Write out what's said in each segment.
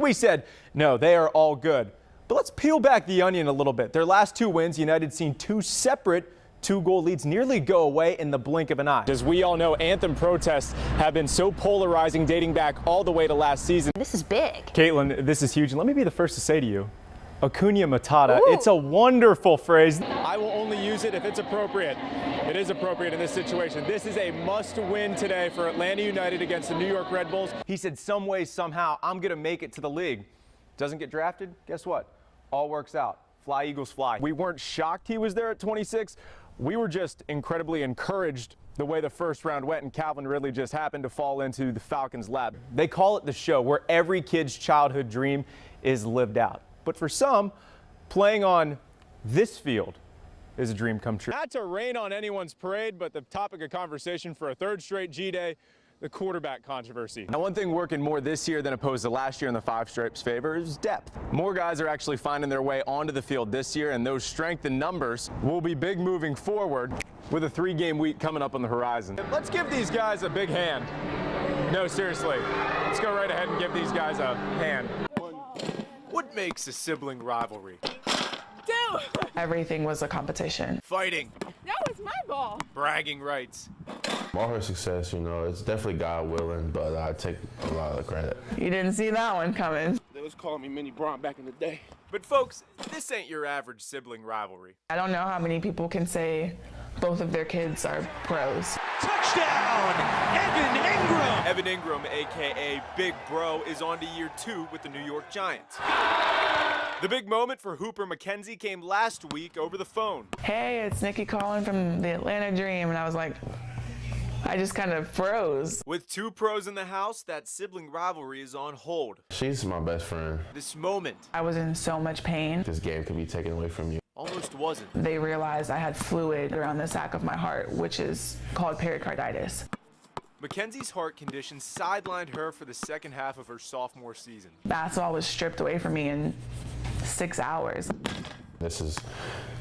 We said, no, they are all good. But let's peel back the onion a little bit. Their last 2 wins, United seen 2 separate 2-goal leads nearly go away in the blink of an eye. As we all know, anthem protests have been so polarizing dating back all the way to last season. This is big. Caitlin, this is huge. Let me be the first to say to you, Acuna Matata. Ooh. It's a wonderful phrase. I will only use it if it's appropriate. It is appropriate in this situation. This is a must-win today for Atlanta United against the New York Red Bulls. He said, some way, somehow, I'm going to make it to the league. Doesn't get drafted? Guess what? All works out. Fly, Eagles, fly. We weren't shocked he was there at 26. We were just incredibly encouraged the way the first round went, and Calvin Ridley just happened to fall into the Falcons' lap. They call it the show, where every kid's childhood dream is lived out. But for some, playing on this field is a dream come true. Not to rain on anyone's parade, but the topic of conversation for a third straight G-Day, the quarterback controversy. Now, one thing working more this year than opposed to last year in the Five Stripes' favor is depth. More guys are actually finding their way onto the field this year, and those strength in numbers will be big moving forward with a 3-game week coming up on the horizon. Let's give these guys a big hand. No, seriously. Let's go right ahead and give these guys a hand. What makes a sibling rivalry? Everything was a competition. Fighting. That was my ball. Bragging rights. All her success, you know, it's definitely God willing, but I take a lot of the credit. You didn't see that one coming. They was calling me Mini Braun back in the day. But folks, this ain't your average sibling rivalry. I don't know how many people can say both of their kids are pros. Touchdown, Evan Ingram! Evan Ingram, a.k.a. Big Bro, is on to year 2 with the New York Giants. The big moment for Hooper McKenzie came last week over the phone. Hey, it's Nikki calling from the Atlanta Dream, and I was like, I just kind of froze. With 2 pros in the house, that sibling rivalry is on hold. She's my best friend. This moment. I was in so much pain. This game could be taken away from you. Almost wasn't. They realized I had fluid around the sac of my heart, which is called pericarditis. Mackenzie's heart condition sidelined her for the second half of her sophomore season. Basketball was stripped away from me in 6 hours. This is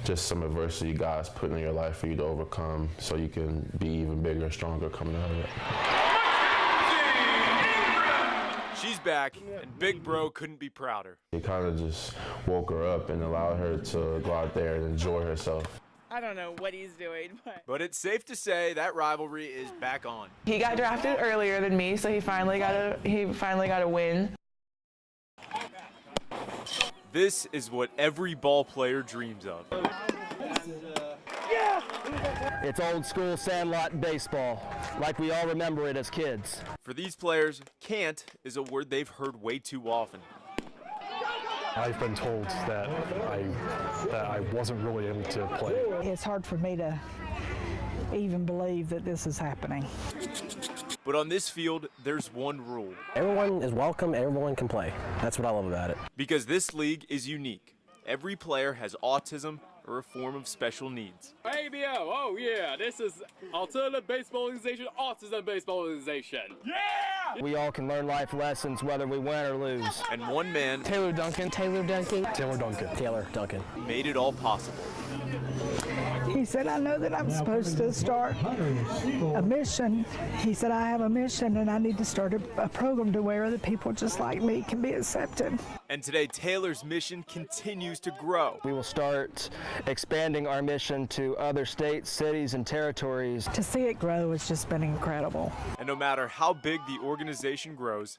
just some adversity God's put in your life for you to overcome so you can be even bigger and stronger coming out of it. She's back, and Big Bro couldn't be prouder. He kind of just woke her up and allowed her to go out there and enjoy herself. I don't know what he's doing, but it's safe to say that rivalry is back on. He got drafted earlier than me, so he finally got a win. This is what every ball player dreams of. It's old school sandlot baseball, like we all remember it as kids. For these players, can't is a word they've heard way too often. I've been told that I wasn't really able to play. It's hard for me to even believe that this is happening. But on this field, there's one rule. Everyone is welcome, everyone can play. That's what I love about it. Because this league is unique. Every player has autism or a form of special needs. ABO, oh yeah, this is Alternative Baseball Organization, Autism Baseball Organization. Yeah! We all can learn life lessons whether we win or lose. And one man, Taylor Duncan, made it all possible. He said, I know that I'm supposed to start a mission. He said, I have a mission and I need to start a program to where other people just like me can be accepted. And today, Taylor's mission continues to grow. We will start expanding our mission to other states, cities, and territories. To see it grow has just been incredible. And no matter how big the organization grows,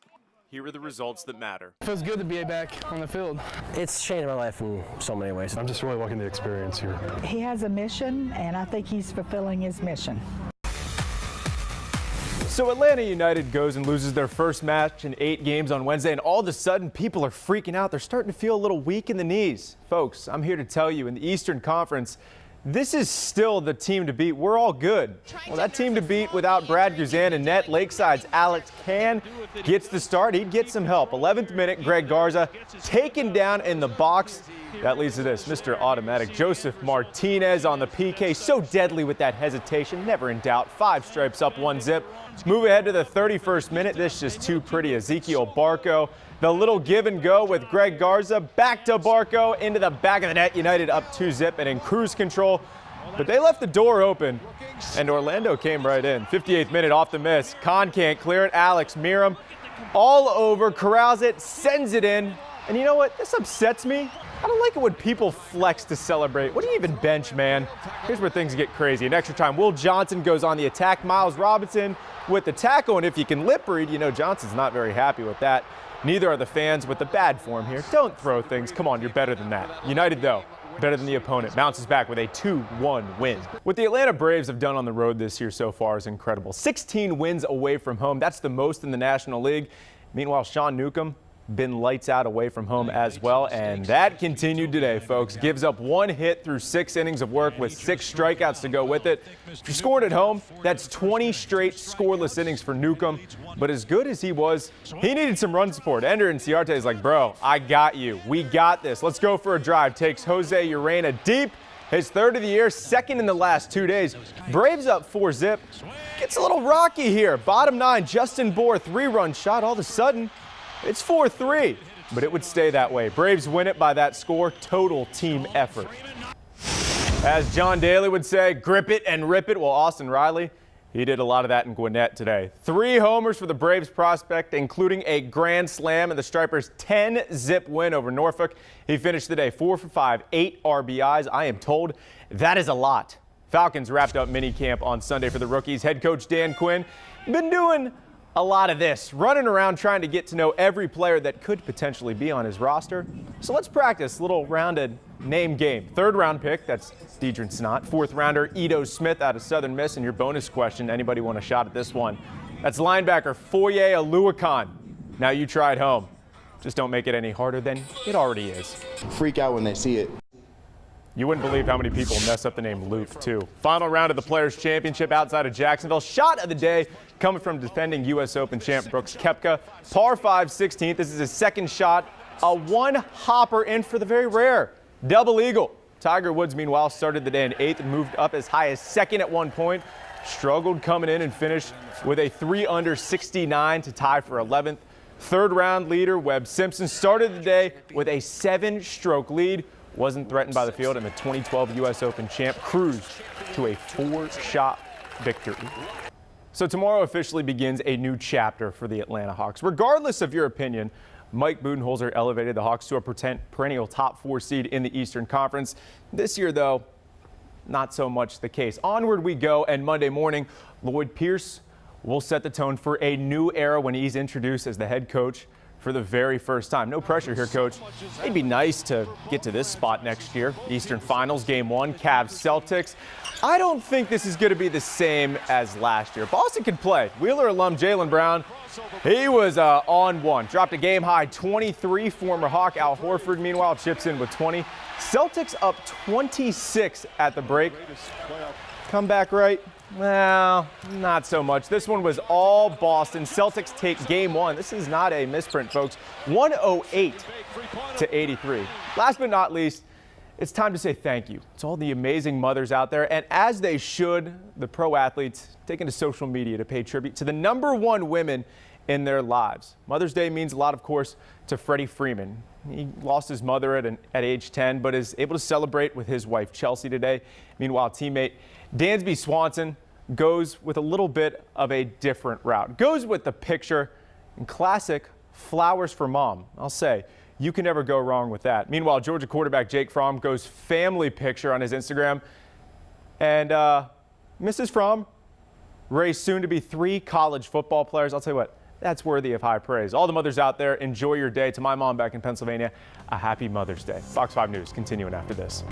here are the results that matter. It feels good to be back on the field. It's changed my life in so many ways. I'm just really liking the experience here. He has a mission, and I think he's fulfilling his mission. So Atlanta United goes and loses their first match in 8 games on Wednesday, and all of a sudden people are freaking out. They're starting to feel a little weak in the knees. Folks, I'm here to tell you, in the Eastern Conference, this is still the team to beat. We're all good. Well, that team to beat without Brad Guzan and net. Lakeside's Alex Can gets the start. He'd get some help. 11th minute, Greg Garza taken down in the box. That leads to this, Mr. Automatic. Joseph Martinez on the PK. So deadly with that hesitation. Never in doubt. 5 stripes up, 1 zip. Move ahead to the 31st minute. This is just too pretty. Ezekiel Barco. The little give and go with Greg Garza. Back to Barco into the back of the net. United up 2 zip and in cruise control. But they left the door open, and Orlando came right in. 58th minute off the miss. Khan can't clear it. Alex Miram all over, corrals it, sends it in. And you know what? This upsets me. I don't like it when people flex to celebrate. What do you even bench, man? Here's where things get crazy. In extra time, Will Johnson goes on the attack. Miles Robinson with the tackle, and if you can lip read, you know Johnson's not very happy with that. Neither are the fans with the bad form here. Don't throw things. Come on, you're better than that. United, though, better than the opponent. Bounces back with a 2-1 win. What the Atlanta Braves have done on the road this year so far is incredible. 16 wins away from home. That's the most in the National League. Meanwhile, Sean Newcomb been lights out away from home as well, and that continued today, folks. Gives up 1 hit through 6 innings of work with 6 strikeouts to go with it. If you're scoring at home, that's 20 straight scoreless innings for Newcomb. But as good as he was, he needed some run support. Ender Inciarte is like, bro, I got you. We got this. Let's go for a drive. Takes Jose Urena deep. His 3rd of the year, 2nd in the last 2 days. Braves up 4-zip. Gets a little rocky here. Bottom 9, Justin Bohr, 3-run shot. All of a sudden, it's 4-3, but it would stay that way. Braves win it by that score. Total team effort. As John Daly would say, grip it and rip it. Well, Austin Riley, he did a lot of that in Gwinnett today. 3 homers for the Braves prospect, including a grand slam and the Stripers' 10-zip win over Norfolk. He finished the day 4 for 5, 8 RBIs. I am told that is a lot. Falcons wrapped up minicamp on Sunday for the rookies. Head coach Dan Quinn been doing a lot of this, running around trying to get to know every player that could potentially be on his roster. So let's practice a little rounded name game. 3rd round pick, that's Deidre Snott. 4th rounder, Edo Smith out of Southern Miss. And your bonus question, anybody want a shot at this one? That's linebacker Foye Aluakon. Now you try it home. Just don't make it any harder than it already is. Freak out when they see it. You wouldn't believe how many people mess up the name Luke, too. Final round of the Players' Championship outside of Jacksonville. Shot of the day coming from defending U.S. Open champ Brooks Koepka. Par 5, 16th. This is his 2nd shot. A 1-hopper in for the very rare double eagle. Tiger Woods, meanwhile, started the day in 8th and moved up as high as 2nd at one point. Struggled coming in and finished with a 3-under 69 to tie for 11th. 3rd round leader Webb Simpson started the day with a 7-stroke lead. Wasn't threatened by the field, and the 2012 U.S. Open champ cruised to a 4-shot victory. So tomorrow officially begins a new chapter for the Atlanta Hawks. Regardless of your opinion, Mike Budenholzer elevated the Hawks to a perennial top 4 seed in the Eastern Conference. This year, though, not so much the case. Onward we go, and Monday morning, Lloyd Pierce will set the tone for a new era when he's introduced as the head coach for the very first time. No pressure here, Coach. It'd be nice to get to this spot next year. Eastern Finals, Game 1, Cavs Celtics. I don't think this is going to be the same as last year. Boston can play. Wheeler alum Jaylen Brown, he was on one. Dropped a game-high 23. Former Hawk Al Horford, meanwhile, chips in with 20. Celtics up 26 at the break. Comeback right? Well, not so much. This one was all Boston. Celtics take Game 1. This is not a misprint, folks. 108 to 83. Last but not least, it's time to say thank you to all the amazing mothers out there. And as they should, the pro athletes taking to social media to pay tribute to the #1 women in their lives. Mother's Day means a lot, of course, to Freddie Freeman. He lost his mother at age 10, but is able to celebrate with his wife, Chelsea, today. Meanwhile, teammate Dansby Swanson goes with a little bit of a different route. Goes with the picture and classic flowers for mom. I'll say, you can never go wrong with that. Meanwhile, Georgia quarterback Jake Fromm goes family picture on his Instagram. And Mrs. Fromm raised soon to be 3 college football players. I'll tell you what, that's worthy of high praise. All the mothers out there, enjoy your day. To my mom back in Pennsylvania, a happy Mother's Day. Fox 5 News continuing after this.